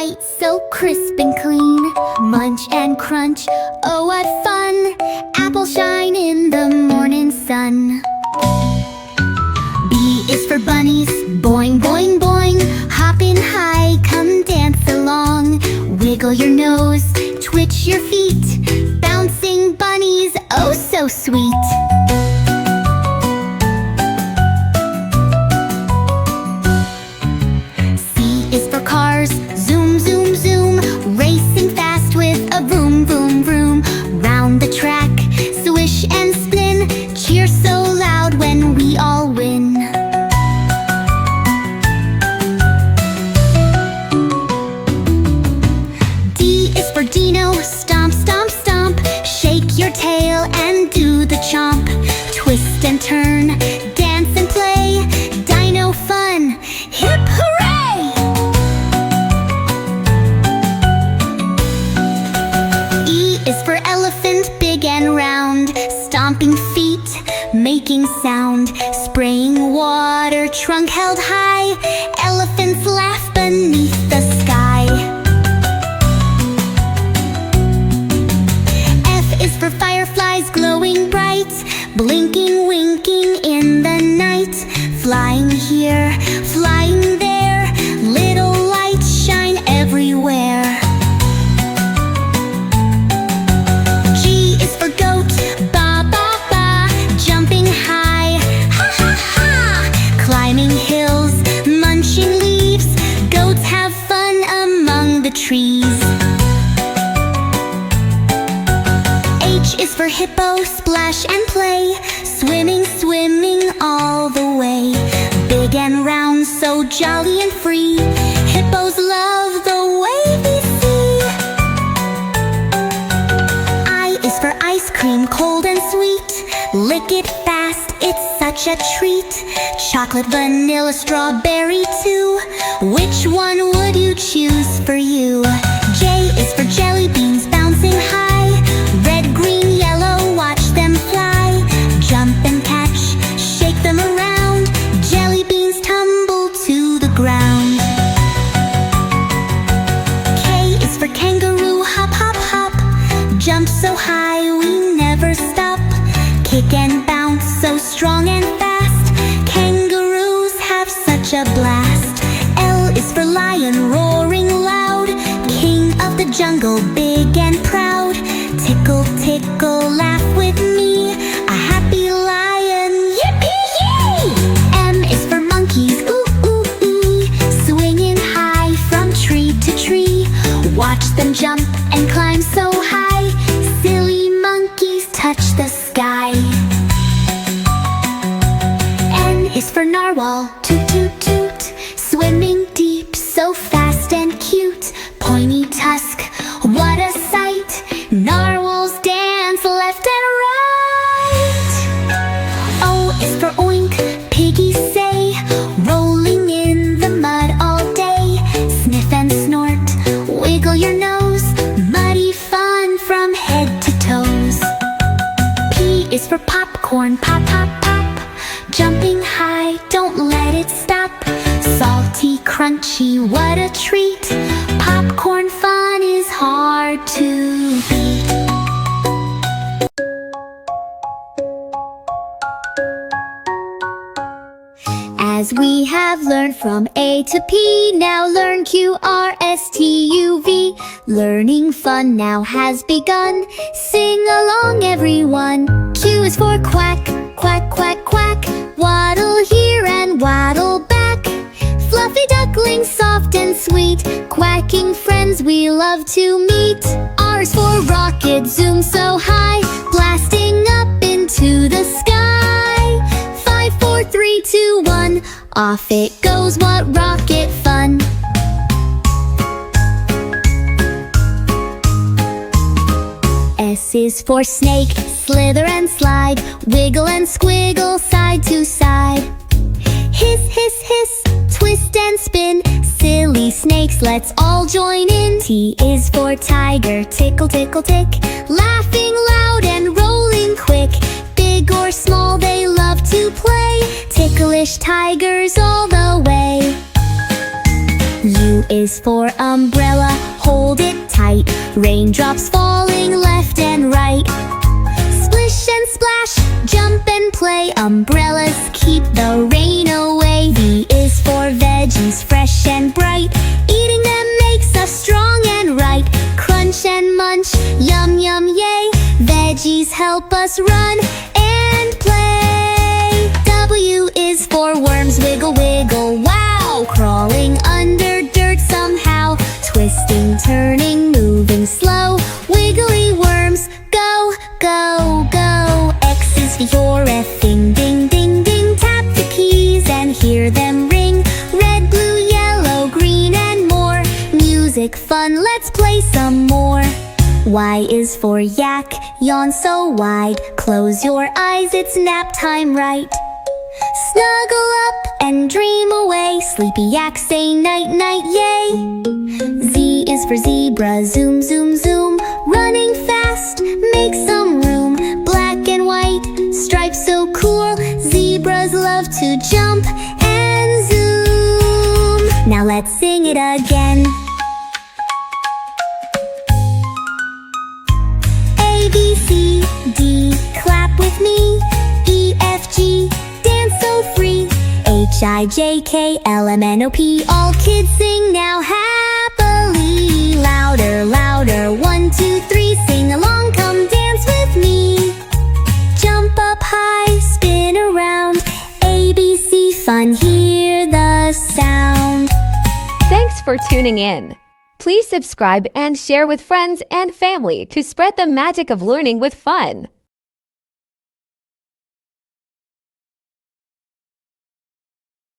white, so crisp and clean. Munch and crunch, oh what fun! Apples shine in the morning sun. B is for bunnies, boing, boing, boing. Hopping high, come dance along. Wiggle your nose, twitch your feet. Bouncing bunnies, oh so sweet. C is for cars, zoom, zoom, zoom. Racing fast with a vroom, vroom, vroom. Round the track, swish and spin. Cheer so loud when we all win. D is for Dino, stomp, stomp, stomp. Shake your tail and do the chomp. Twist and turn, dance and play. Dino fun, hip hooray! E is for elephant, big and round. Stomping feet, making sound. Spraying water, trunk held high. Elephants laugh beneath the sky. F is for fireflies, glowing bright. Blinking, winking in the night. Flying here, flying there. Little lights shine everywhere. G is for goat, ba ba ba. Jumping high, ha ha ha. Climbing hills, munching leaves. Goats have fun among the trees. H is for hippo, splash and play. Swimming, swimming all the way. Big and round, so jolly and free. Hippos love the wavy sea. I is for ice cream, cold and sweet. Lick it fast, it's such a treat. Chocolate, vanilla, strawberry too. Which one would you choose for you? J is for jelly beans, bouncing high. Red, green, yellow, watch them fly. Jump and catch, shake them around. Jelly beans tumble to the ground. K is for kangaroo, hop, hop, hop. Jump so high we never stop. Kick and bounce so strong and fast. Kangaroos have such a blast. L is for lion, roaring loud. King of the jungle, big and proud. Tickle, tickle, laugh with me. A happy lion, yippee-yay! M is for monkeys, ooh, ooh, ooh. Swinging high from tree to tree. Watch them jump and climb so high. Silly monkeys touch the sky. N is for narwhal, toot, toot, toot. Swimming deep, so fast and cute. Pointy tusk, what a sight. Narwhals dance left and right. O is for oink, piggies say. Rolling in the mud all day. Sniff and snort, wiggle your nose. Muddy fun from head to toes. P is for popcorn, pop, pop, pop. Jumping high, don't let it stop. Salty, crunchy, what a treat. Popcorn fun is hard to beat. As we have learned from A to P, now learn Q, R, S, T, U, V. Learning fun now has begun. Sing along everyone. Q is for quack, quack, quack, quack. Waddle here and waddle back. Fluffy duckling, soft and sweet. Quacking friends we love to meet. R is for rocket, zoom so high. Blasting up into the sky. 5, 4, 3, 2, 1. Off it goes, what rocket fun. S is for snake, slither and slide. Wiggle and squiggle side to side. Hiss, hiss, hiss, twist and spin. Silly snakes, let's all join in. T is for tiger, tickle, tickle, tick. Laughing loud and rolling quick. Big or small, they love to play. Ticklish tigers all the way. U is for umbrella, hold it tight. Raindrops falling left and right. Splish and splash, jump and play. Umbrellas keep the rain away. V is for veggies, fresh and bright. Eating them makes us strong and right. Crunch and munch, yum yum yay. Veggies help us run and play. W is for worms, wiggle wiggle, wow. Crawling under dirt somehow. Twisting, turning, moving slow. Wiggly worms, go, go, go. X is for effing, ding, ding, ding. Tap the keys and hear them ring. Red, blue, yellow, green and more. Music, fun, let's play some more. Y is for yak, yawn so wide. Close your eyes, it's nap time, right? Snuggle up and dream away. Sleepy yak, say night, night, yay. Z is for zebra, zoom, zoom, zoom. Running fast, make some room. Black and white, stripes so cool. Zebras love to jump and zoom. Now let's sing it again. A, B, C, D, clap with me. E, F, G, dance so free. H, I, J, K, L, M, N, O, P. All kids sing now happily. Louder, louder, 1, 2, 3. Sing along, come dance with me. Jump up high, spin around. A, B, C, fun, hear the sound. Thanks for tuning in. Please subscribe and share with friends and family to spread the magic of learning with fun.